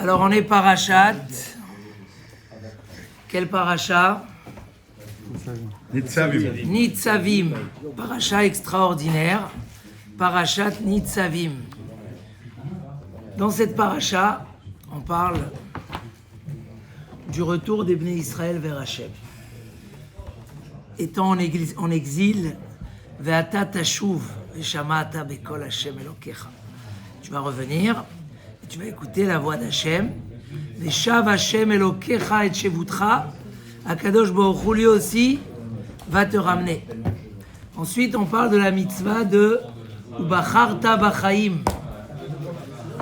Alors on est parachat. Quel paracha? Nitzavim. Nitzavim. Paracha extraordinaire. Parachat Nitzavim. Dans cette paracha, on parle du retour des Bnei Israël vers Hachem. Étant en exil, Ve'ata tashuv ve'shama'ata bekol Hashem Elokecha. Tu vas revenir et tu vas écouter la voix d'Hachem. Ve'shav Hashem Elokecha et shevutcha. Akadosh Baruch Hu lui aussi va te ramener. Ensuite, on parle de la mitzvah de Ubacharta Bachaim.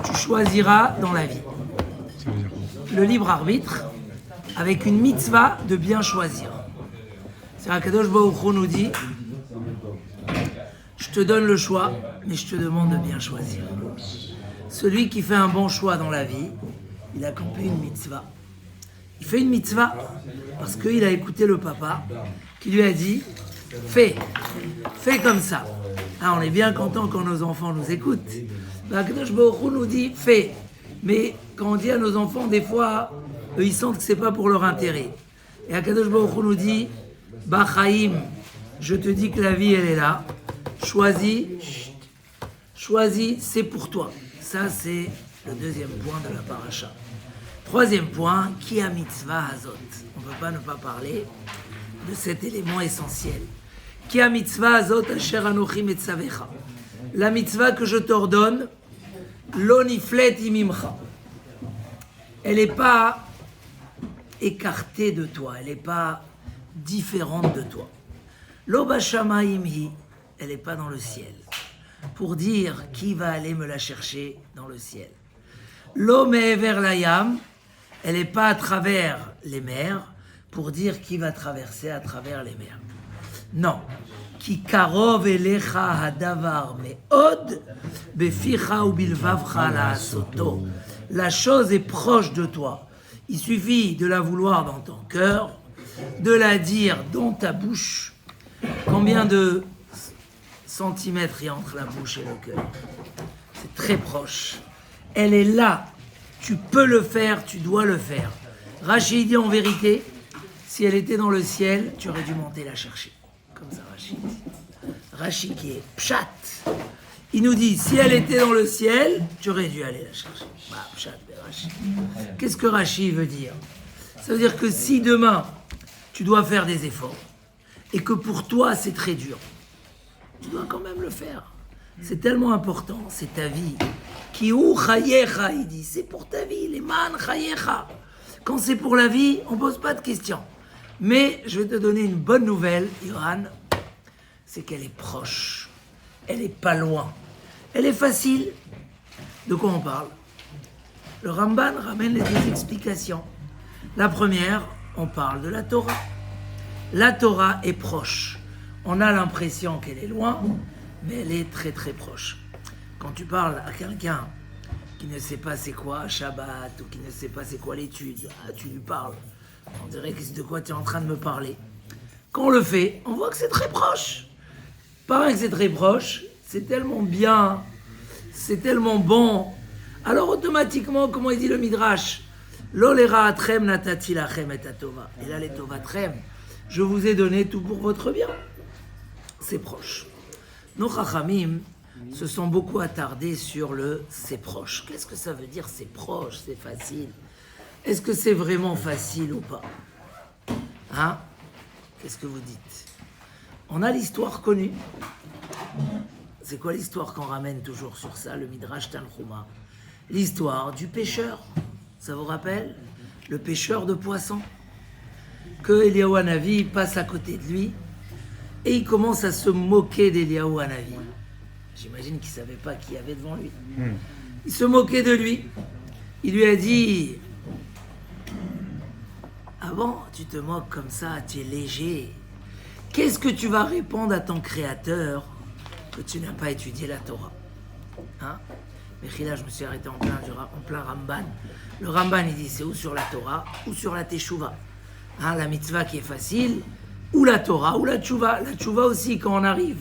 Tu choisiras dans la vie. Le libre arbitre avec une mitzvah de bien choisir. C'est Akadosh Baruch Hu nous dit, je te donne le choix, mais je te demande de bien choisir. Celui qui fait un bon choix dans la vie, il a accompli une mitzvah. Il fait une mitzvah parce qu'il a écouté le papa qui lui a dit, fais comme ça. Ah, on est bien content quand nos enfants nous écoutent. Akadosh Baruch Hu nous dit, fais. Mais quand on dit à nos enfants, des fois, eux, ils sentent que c'est pas pour leur intérêt. Et Akadosh Baruch Hu nous dit, Bachaim, je te dis que la vie, elle est là. Choisis, c'est pour toi. Ça, c'est le deuxième point de la paracha. Troisième point, qui a mitzvah hazot. On ne peut pas ne pas parler de cet élément essentiel. Qui a mitzvah hazot asher anochi metzavecha. La mitzvah que je t'ordonne, lo niflet imimcha. Elle n'est pas écartée de toi, elle n'est pas différente de toi. Lo bashamayim hi, elle n'est pas dans le ciel. Pour dire qui va aller me la chercher dans le ciel. Lo me'ever layam, elle n'est pas à travers les mers, pour dire qui va traverser à travers les mers. Non. Ki karov elecha hadavar me'od, beficha ubilvavcha la'asoto. La chose est proche de toi. Il suffit de la vouloir dans ton cœur, de la dire dans ta bouche. Combien de centimètres il y a entre la bouche et le cœur? C'est très proche. Elle est là. Tu peux le faire, tu dois le faire. Rachid dit en vérité, si elle était dans le ciel, tu aurais dû monter la chercher. Comme ça, Rachid. Rachid qui est pshat. Il nous dit, si elle était dans le ciel, tu aurais dû aller la chercher. Bah, pshat, Rachid. Qu'est-ce que Rachid veut dire? Ça veut dire que si demain, tu dois faire des efforts, et que pour toi, c'est très dur, tu dois quand même le faire. C'est tellement important, c'est ta vie. Ki hu chayecha, il dit, c'est pour ta vie, les man chayecha. Quand c'est pour la vie, on ne pose pas de questions. Mais je vais te donner une bonne nouvelle, Yohan, c'est qu'elle est proche. Elle n'est pas loin. Elle est facile. De quoi on parle? Le Ramban ramène les deux explications. La première, on parle de la Torah. La Torah est proche. On a l'impression qu'elle est loin, mais elle est très très proche. Quand tu parles à quelqu'un qui ne sait pas c'est quoi Shabbat, ou qui ne sait pas c'est quoi l'étude, tu lui parles. On dirait que c'est de quoi tu es en train de me parler. Quand on le fait, on voit que c'est très proche. Pareil que c'est très proche, c'est tellement bien, c'est tellement bon. Alors automatiquement, comment il dit le Midrash, Lo lera'atrem natati lachem et atova. Et là, les tovatrem, je vous ai donné tout pour votre bien. C'est proche. Nos chachamim se sont beaucoup attardés sur le « c'est proche ». Qu'est-ce que ça veut dire « c'est proche », c'est facile? Est-ce que c'est vraiment facile ou pas? Hein? Qu'est-ce que vous dites? On a l'histoire connue. C'est quoi l'histoire qu'on ramène toujours sur ça, le Midrash Tanchuma? L'histoire du pêcheur. Ça vous rappelle? Le pêcheur de poissons. Que Eliyahu Hanavi passe à côté de lui et il commence à se moquer d'Eliyahu Hanavi. J'imagine qu'il ne savait pas qui y avait devant lui. Il se moquait de lui. Il lui a dit, ah bon, tu te moques comme ça, tu es léger. Qu'est-ce que tu vas répondre à ton créateur que tu n'as pas étudié la Torah? Hein? Mais là, je me suis arrêté en plein Ramban. Le Ramban, il dit, c'est ou sur la Torah ou sur la Teshuvah. Hein, la mitzvah qui est facile, ou la Torah ou la Teshuvah. La Teshuvah aussi, quand on arrive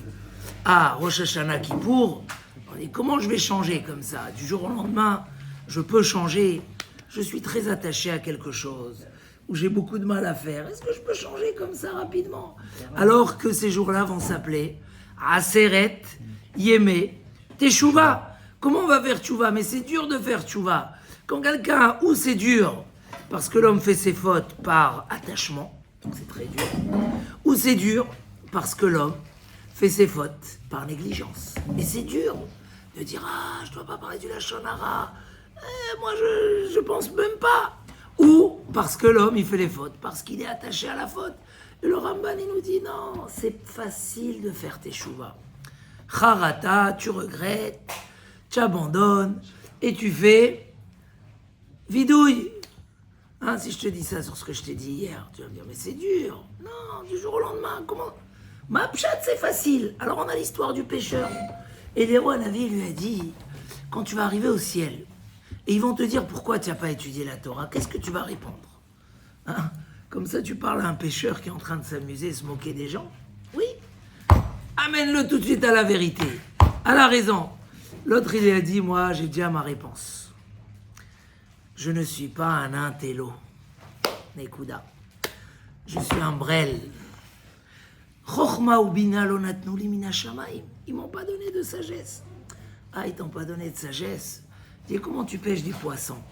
à Rosh Hashanah Kippour, on dit comment je vais changer comme ça? Du jour au lendemain, je peux changer. je suis très attaché à quelque chose, où j'ai beaucoup de mal à faire. Est-ce que je peux changer comme ça rapidement? Alors que ces jours-là vont s'appeler Aseret, Yémé, Teshuva. Comment on va faire Teshuva? Mais c'est dur de faire Teshuva. Quand quelqu'un, ou c'est dur, parce que l'homme fait ses fautes par attachement, donc c'est très dur, ou c'est dur, parce que l'homme fait ses fautes par négligence. Et c'est dur de dire « Ah, je ne dois pas parler du Lachon Hara. Moi, je pense même pas. » Ou parce que l'homme, il fait les fautes, parce qu'il est attaché à la faute. Et le Ramban, il nous dit « Non, c'est facile de faire tes chouvas. Harata, tu regrettes, tu abandonnes, et tu fais vidouille. » Hein, si je te dis ça sur ce que je t'ai dit hier, tu vas me dire « Mais c'est dur. » Non, du jour au lendemain, comment? Ma pchat, c'est facile. Alors on a l'histoire du pêcheur. Et Léo Hanavi lui a dit, quand tu vas arriver au ciel, et ils vont te dire pourquoi tu n'as pas étudié la Torah, qu'est-ce que tu vas répondre? Hein? Comme ça, tu parles à un pêcheur qui est en train de s'amuser, se moquer des gens? Oui. Amène-le tout de suite à la vérité, à la raison. L'autre, il lui a dit, moi, j'ai déjà ma réponse. Je ne suis pas un intello. Nekuda. Je suis un brel. Chochma ou bina lo natnu li mina shamayim. Ils m'ont pas donné de sagesse. Ah, ils t'ont pas donné de sagesse. Dis, comment tu pêches des poissons?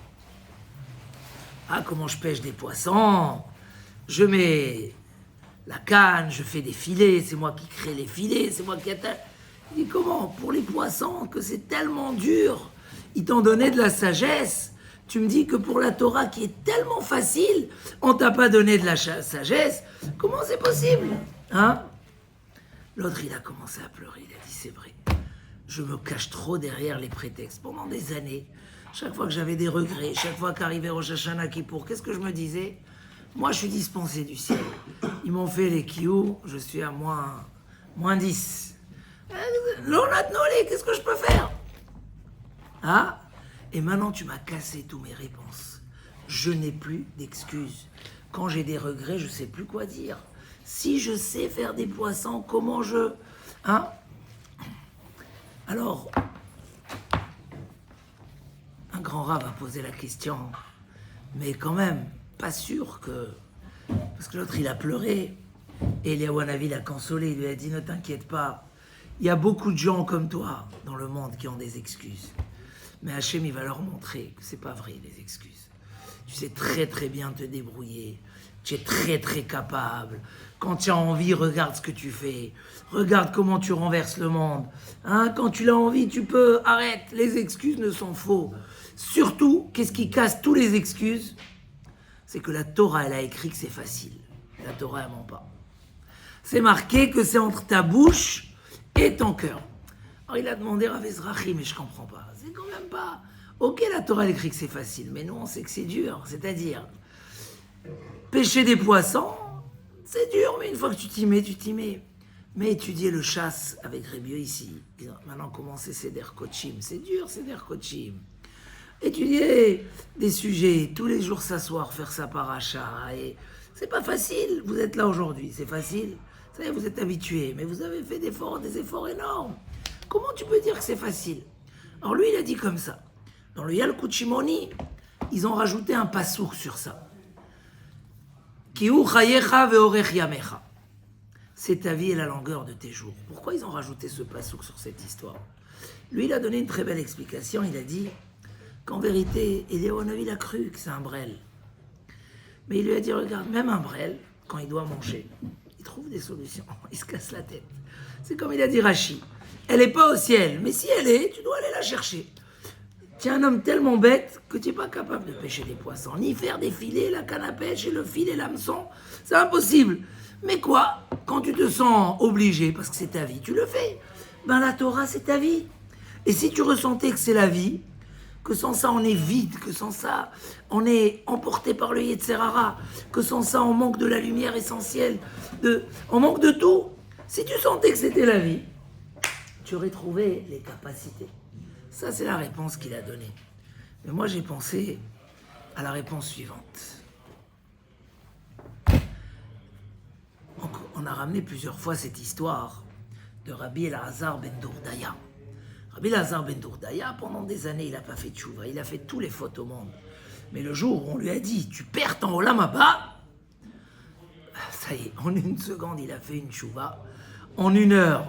Ah, comment je pêche des poissons? Je mets la canne, je fais des filets, c'est moi qui crée les filets, c'est moi qui attache. Il dit, comment? Pour les poissons, que c'est tellement dur, ils t'ont donné de la sagesse. Tu me dis que pour la Torah, qui est tellement facile, on t'a pas donné de la sagesse. Comment c'est possible? Hein? L'autre, il a commencé à pleurer. Il a dit, c'est vrai. Je me cache trop derrière les prétextes. Pendant des années, chaque fois que j'avais des regrets, chaque fois qu'arrivait Rosh Hashanah Kippour, qu'est-ce que je me disais? Moi, je suis dispensé du ciel. Ils m'ont fait les kiou, je suis à moins 10. L'onatnolé, qu'est-ce que je peux faire? Hein? Et maintenant, tu m'as cassé toutes mes réponses. Je n'ai plus d'excuses. Quand j'ai des regrets, je ne sais plus quoi dire. Si je sais faire des poissons, comment je... Hein? Alors, un grand rabbin a posé la question, mais quand même, pas sûr que... Parce que l'autre, il a pleuré, et Eliyahu Hanavi l'a consolé, il lui a dit, ne t'inquiète pas, il y a beaucoup de gens comme toi dans le monde qui ont des excuses. Mais Hachem, il va leur montrer que c'est pas vrai, les excuses. Tu sais très très bien te débrouiller, tu es très très capable. Quand tu as envie, regarde ce que tu fais. Regarde comment tu renverses le monde. Hein, quand tu l'as envie, tu peux. Arrête, les excuses ne sont faux. Surtout, qu'est-ce qui casse tous les excuses? C'est que la Torah, elle a écrit que c'est facile. La Torah, elle ment pas. C'est marqué que c'est entre ta bouche et ton cœur. Alors il a demandé Rav Ezrahi, mais je comprends pas. C'est quand même pas... Ok, la Torah, elle écrit que c'est facile, mais nous, on sait que c'est dur. C'est-à-dire, pêcher des poissons, c'est dur, mais une fois que tu t'y mets, tu t'y mets. Mais étudier le chasse avec Rébio ici, maintenant commencer Seder Kochim, c'est dur Seder Kochim. Étudier des sujets, tous les jours s'asseoir, faire sa paracha, et c'est pas facile. Vous êtes là aujourd'hui, c'est facile. Ça y est, vous êtes habitués, mais vous avez fait des efforts énormes. Comment tu peux dire que c'est facile? Alors lui, il a dit comme ça. Dans le Yalkut Shimoni, ils ont rajouté un passouk sur ça. Ki'u chayecha ve'orech yamecha. C'est ta vie et la longueur de tes jours. Pourquoi ils ont rajouté ce passouk sur cette histoire? Lui, il a donné une très belle explication. Il a dit qu'en vérité, Eliyahu Hanavi a cru que c'est un brel. Mais il lui a dit, regarde, même un brel, quand il doit manger, il trouve des solutions. Il se casse la tête. C'est comme il a dit Rashi. Elle n'est pas au ciel, mais si elle est, tu dois aller la chercher. Tu es un homme tellement bête que tu n'es pas capable de pêcher des poissons, ni faire des filets, la canne à pêche et le fil et l'hameçon. C'est impossible. Mais quoi? Quand tu te sens obligé, parce que c'est ta vie, tu le fais. Ben la Torah, c'est ta vie. Et si tu ressentais que c'est la vie, que sans ça on est vide, que sans ça on est emporté par le Yetzer Hara, que sans ça on manque de la lumière essentielle, on manque de tout. Si tu sentais que c'était la vie, tu aurais trouvé les capacités. Ça, c'est la réponse qu'il a donnée. Mais moi, j'ai pensé à la réponse suivante. On a ramené plusieurs fois cette histoire de Rabbi Elazar ben Dourdaya. Rabbi Elazar ben Dourdaya, pendant des années, il n'a pas fait tchouva. Il a fait tous les fautes au monde. Mais le jour où on lui a dit, tu perds ton Olam Haba, ça y est, en une seconde, il a fait une tchouva. En 1 heure,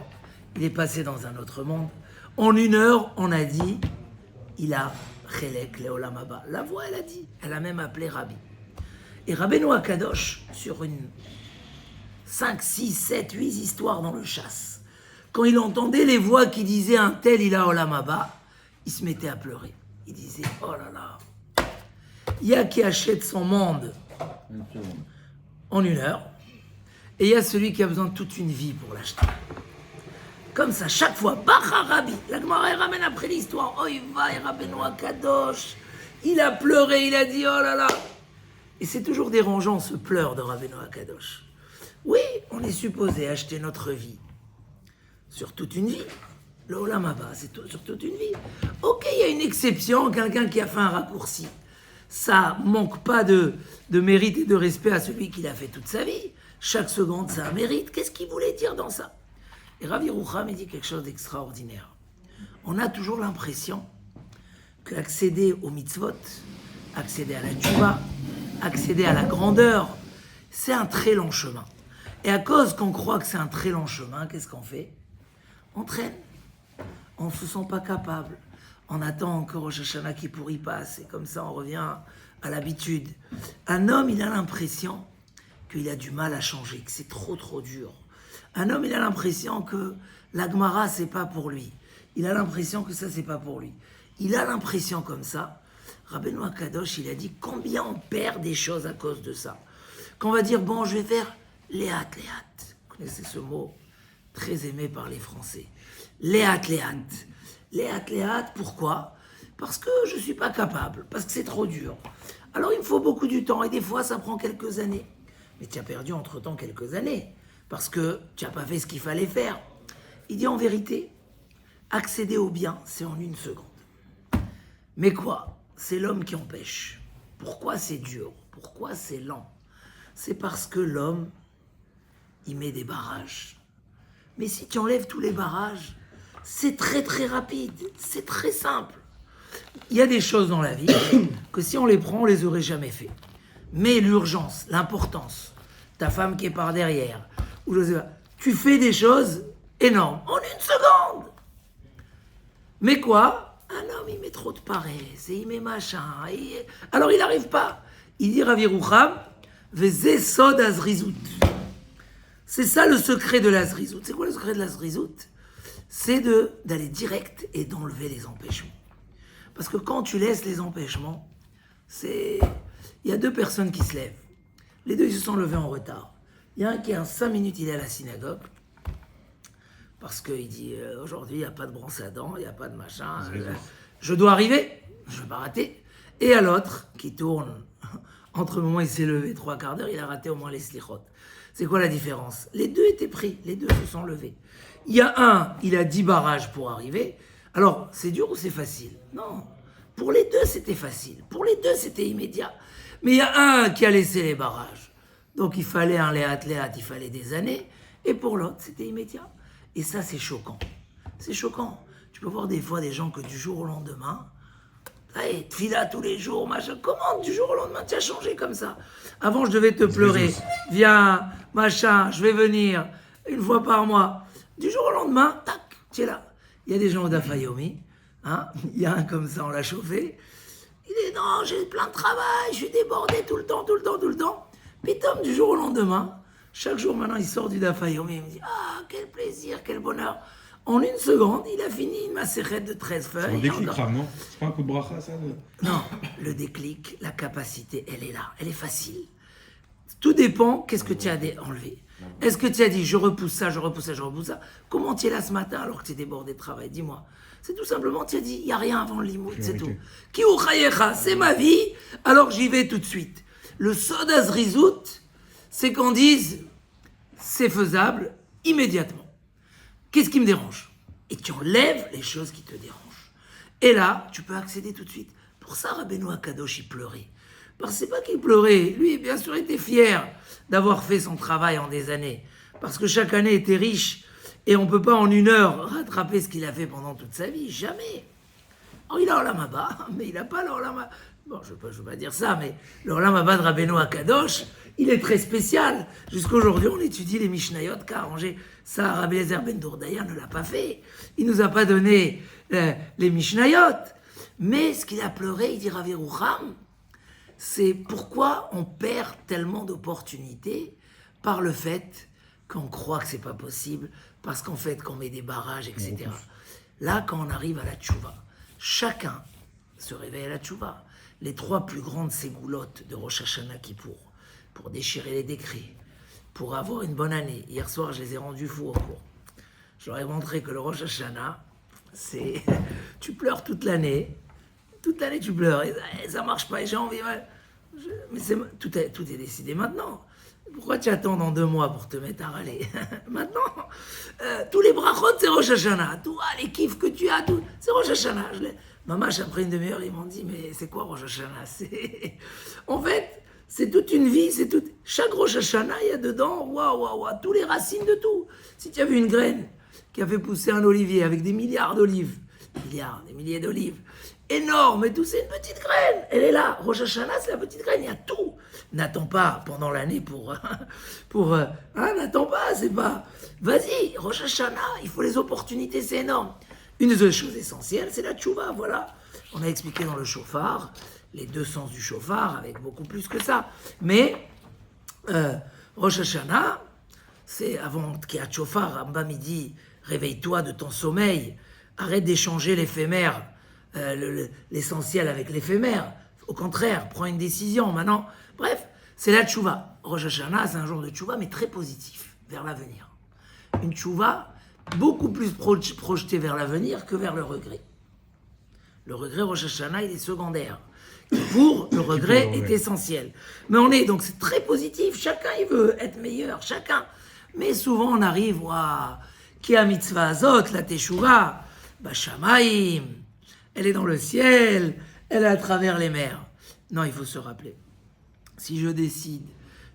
il est passé dans un autre monde. En 1 heure, on a dit, il a Chelek le Olam Haba. La voix, elle a dit, elle a même appelé Rabbi. Et Rabbeinu Akadosh, sur une 5, 6, 7, 8 histoires dans le chasse, quand il entendait les voix qui disaient un tel il a Olam Haba, il se mettait à pleurer. Il disait, oh là là, il y a qui achète son monde en 1 heure, et il y a celui qui a besoin de toute une vie pour l'acheter. Comme ça, chaque fois, Bacha Rabbi, la Gemara ramène après l'histoire, oh il va, et Rabbeinu Akadosh, il a pleuré, il a dit, oh là là. Et c'est toujours dérangeant ce pleur de Rabbeinu Akadosh. Oui, on est supposé acheter notre vie sur toute une vie. Le Olam Haba, c'est sur toute une vie. Ok, il y a une exception, quelqu'un qui a fait un raccourci. Ça manque pas de mérite et de respect à celui qui l'a fait toute sa vie. Chaque seconde, c'est un mérite. Qu'est-ce qu'il voulait dire dans ça? Et Rav Yerucham dit quelque chose d'extraordinaire. On a toujours l'impression qu'accéder aux mitzvot, accéder à la tchouva, accéder à la grandeur, c'est un très long chemin. Et à cause qu'on croit que c'est un très long chemin, qu'est-ce qu'on fait? On traîne. On ne se sent pas capable. On attend encore Rosh Hashanah qui pourrit passe. Et comme ça, on revient à l'habitude. Un homme, il a l'impression qu'il a du mal à changer, que c'est trop dur. Un homme, il a l'impression que la Gemara, c'est pas pour lui. Il a l'impression que ça, c'est pas pour lui. Il a l'impression comme ça. Rabbeinu Akadosh, il a dit combien on perd des choses à cause de ça. Qu'on va dire, bon, je vais faire léat. Vous connaissez ce mot très aimé par les Français. Léat. Léat, pourquoi? Parce que je ne suis pas capable, parce que c'est trop dur. Alors il me faut beaucoup du temps, et des fois ça prend quelques années. Mais tu as perdu entre-temps quelques années, parce que tu n'as pas fait ce qu'il fallait faire. Il dit en vérité, accéder au bien, c'est en 1 seconde. Mais quoi? C'est l'homme qui empêche. Pourquoi c'est dur? Pourquoi c'est lent? C'est parce que l'homme, il met des barrages. Mais si tu enlèves tous les barrages, c'est très rapide, c'est très simple. Il y a des choses dans la vie que si on les prend, on les aurait jamais fait. Mais l'urgence, l'importance, ta femme qui est par derrière, ou je sais pas, tu fais des choses énormes en 1 seconde. Mais quoi? Un homme, il met trop de paresse, et il met machin, alors il n'arrive pas. Il dit Rav Yerucham, Veze sod azrizout. C'est ça le secret de la zrizout. C'est quoi le secret de la zrizout? C'est d'aller direct et d'enlever les empêchements. Parce que quand tu laisses les empêchements, il y a 2 personnes qui se lèvent. Les 2, ils se sont levés en retard. Il y a un qui, en 5 minutes, il est à la synagogue. Parce qu'il dit, aujourd'hui, il n'y a pas de brosse à dents, il n'y a pas de machin. Je dois arriver, je ne vais pas rater. Et à l'autre, qui tourne, entre le moment où il s'est levé, 3/4 d'heure, il a raté au moins les slichot. C'est quoi la différence? Les 2 étaient pris, les 2 se sont levés. Il y a un, il a 10 barrages pour arriver. Alors, c'est dur ou c'est facile? Non. Pour les 2, c'était facile. Pour les 2, c'était immédiat. Mais il y a un qui a laissé les barrages. Donc, il fallait un léat, il fallait des années. Et pour l'autre, c'était immédiat. Et ça, c'est choquant. C'est choquant. Tu peux voir des fois des gens que du jour au lendemain, hey, tfila tous les jours, machin. Comment du jour au lendemain, tu as changé comme ça? Avant, je devais te pleurer. Viens, machin, je vais venir 1 fois par mois. Du jour au lendemain, tac, tu es là. Il y a des gens au Dafayomi, hein, il y a un comme ça, on l'a chauffé. Il dit non, j'ai plein de travail, je suis débordé tout le temps. Puis Tom, du jour au lendemain, chaque jour maintenant, il sort du Dafayomi, il me dit ah, quel plaisir, quel bonheur. En 1 seconde, il a fini une macérette de 13 feuilles. C'est un déclic, Rav, non? C'est pas un coup de bracha, ça? Non, le déclic, la capacité, elle est là, elle est facile. Tout dépend, qu'est-ce que tu as enlevé. Est-ce que tu as dit, je repousse ça? Comment tu es là ce matin alors que tu es débordé de travail? Dis-moi. C'est tout simplement, tu as dit, il n'y a rien avant le limoud, c'est tout. Ki ou chayecha, c'est ma vie, alors j'y vais tout de suite. Le soda zrizout, c'est qu'on dise, c'est faisable immédiatement. Qu'est-ce qui me dérange? Et tu enlèves les choses qui te dérangent. Et là, tu peux accéder tout de suite. Pour ça, Rabbeinu Akadosh, il pleurait. Parce que c'est pas qu'il pleurait. Lui, bien sûr, était fier d'avoir fait son travail en des années. Parce que chaque année était riche. Et on ne peut pas en 1 heure rattraper ce qu'il a fait pendant toute sa vie. Jamais. Alors, il a Olam Haba, mais il n'a pas l'Olam Haba. Bon, je veux pas dire ça, mais le Olam Haba de Rabbeinu Akadosh, il est très spécial. Jusqu'aujourd'hui, on étudie les Mishnayot qu'a arrangé ça. Rabbi Eliezer ben Dourdaya ne l'a pas fait. Il nous a pas donné les Mishnayot. Mais ce qu'il a pleuré, il dit Rav Yerucham, c'est pourquoi on perd tellement d'opportunités par le fait qu'on croit que c'est pas possible, parce qu'en fait, qu'on met des barrages, etc. Là, quand on arrive à la tchouva, chacun se réveille à la tchouva. Les 3 plus grandes ségoulottes de Rosh Hashanah Kippour, pour déchirer les décrets, pour avoir une bonne année. Hier soir, je les ai rendus fous au cours. Je leur ai montré que le Rosh Hashanah, c'est... tu pleures toute l'année. Toute l'année, tu pleures. Et ça marche pas. Et j'ai envie... Mais tout est décidé maintenant. Pourquoi tu attends dans 2 mois pour te mettre à râler? Maintenant, tous les brachot, c'est Rosh Hashanah. Tout, les kiffs que tu as, tout, c'est Rosh Hashanah. Mamache, après une demi-heure, ils m'ont dit, mais c'est quoi Rosh Hashanah? En fait, c'est toute une vie, chaque Rosh Hashanah, il y a dedans, waouh, tous les racines de tout. Si tu as vu une graine qui a fait pousser un olivier avec des milliards d'olives, des milliers d'olives, énorme, et tout, c'est une petite graine. Elle est là. Rosh Hashanah, c'est la petite graine, il y a tout. N'attends pas pendant l'année n'attends pas, c'est pas... Vas-y, Rosh Hashanah, il faut les opportunités, c'est énorme. Une des choses essentielles, c'est la tchouva, voilà. On a expliqué dans le shofar, les 2 sens du shofar, avec beaucoup plus que ça. Mais, Rosh Hashanah, c'est avant qu'il y ait un shofar, Rambam il dit, réveille-toi de ton sommeil, arrête d'échanger l'éphémère, l'essentiel avec l'éphémère. Au contraire, prends une décision maintenant. Bref, c'est la tchouva. Rosh Hashanah, c'est un jour de tchouva, mais très positif, vers l'avenir. Une tchouva beaucoup plus projeté vers l'avenir que vers le regret. Le regret, Rosh Hashanah, il est secondaire. Pour le regret est essentiel. Mais donc c'est très positif. Chacun, il veut être meilleur. Chacun. Mais souvent, on arrive à Ki ha mitzvah azot, la teshuva, bashamaim. Elle est dans le ciel. Elle est à travers les mers. Non, il faut se rappeler. Si je décide,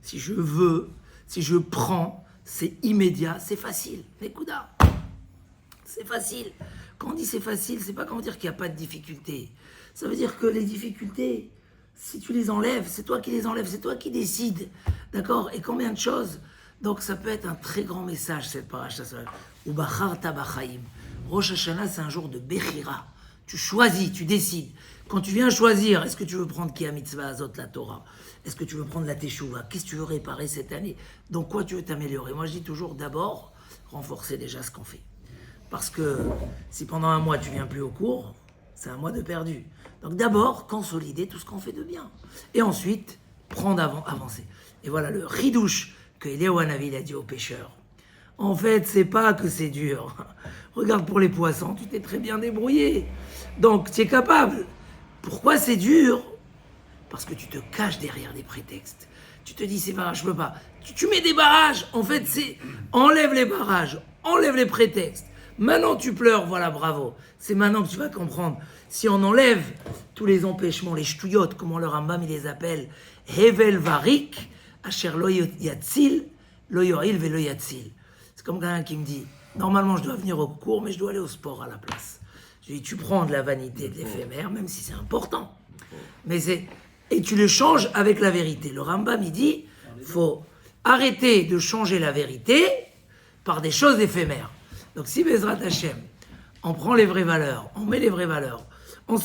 si je veux, si je prends, c'est immédiat, c'est facile. Nekuda. C'est facile. Quand on dit c'est facile, c'est pas qu'on dire qu'il n'y a pas de difficultés. Ça veut dire que les difficultés, si tu les enlèves, c'est toi qui les enlèves, c'est toi qui décides. D'accord? Et combien de choses? Donc ça peut être un très grand message, cette paracha. Ou bacharta bachaim. Rosh Hashanah, c'est un jour de bechira. Tu choisis, tu décides. Quand tu viens choisir, est-ce que tu veux prendre Ki ha mitzvah azot, la Torah? Est-ce que tu veux prendre la teshuva? Qu'est-ce que tu veux réparer cette année? Donc quoi tu veux t'améliorer? Moi je dis toujours, d'abord, renforcer déjà ce qu'on fait. Parce que si pendant 1 mois tu viens plus au cours, c'est 1 mois de perdu. Donc d'abord, consolider tout ce qu'on fait de bien. Et ensuite, avancer. Et voilà le ridouche que Eliyahu Hanavi a dit aux pêcheurs. En fait, c'est pas que c'est dur. Regarde pour les poissons, tu t'es très bien débrouillé. Donc tu es capable. Pourquoi c'est dur? Parce que tu te caches derrière des prétextes. Tu te dis, c'est pas grave, je peux pas. Tu mets des barrages. En fait, c'est enlève les barrages, enlève les prétextes. Maintenant, tu pleures, voilà, bravo. C'est maintenant que tu vas comprendre. Si on enlève tous les empêchements, les ch'touillottes, comment le Rambam il les appelle, Hevel Varik, Asher lo yatzil, lo yo'il ve lo yatzil. C'est comme quelqu'un qui me dit, normalement je dois venir au cours, mais je dois aller au sport à la place. Je lui dis, tu prends de la vanité, de l'éphémère, même si c'est important. Et tu le changes avec la vérité. Le Rambam, il dit, il faut arrêter de changer la vérité par des choses éphémères. Donc si Bezrat Hashem, on prend les vraies valeurs, on met les vraies valeurs, on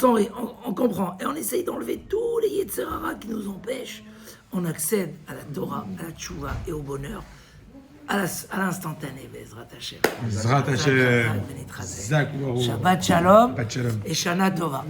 comprend, et on essaye d'enlever tous les Yetzer Hara qui nous empêchent, on accède à la Torah, à la Tchouva et au bonheur, à l'instantané, Bezrat Hashem. Bezrat Hashem. Shabbat Shalom et Shana Tova.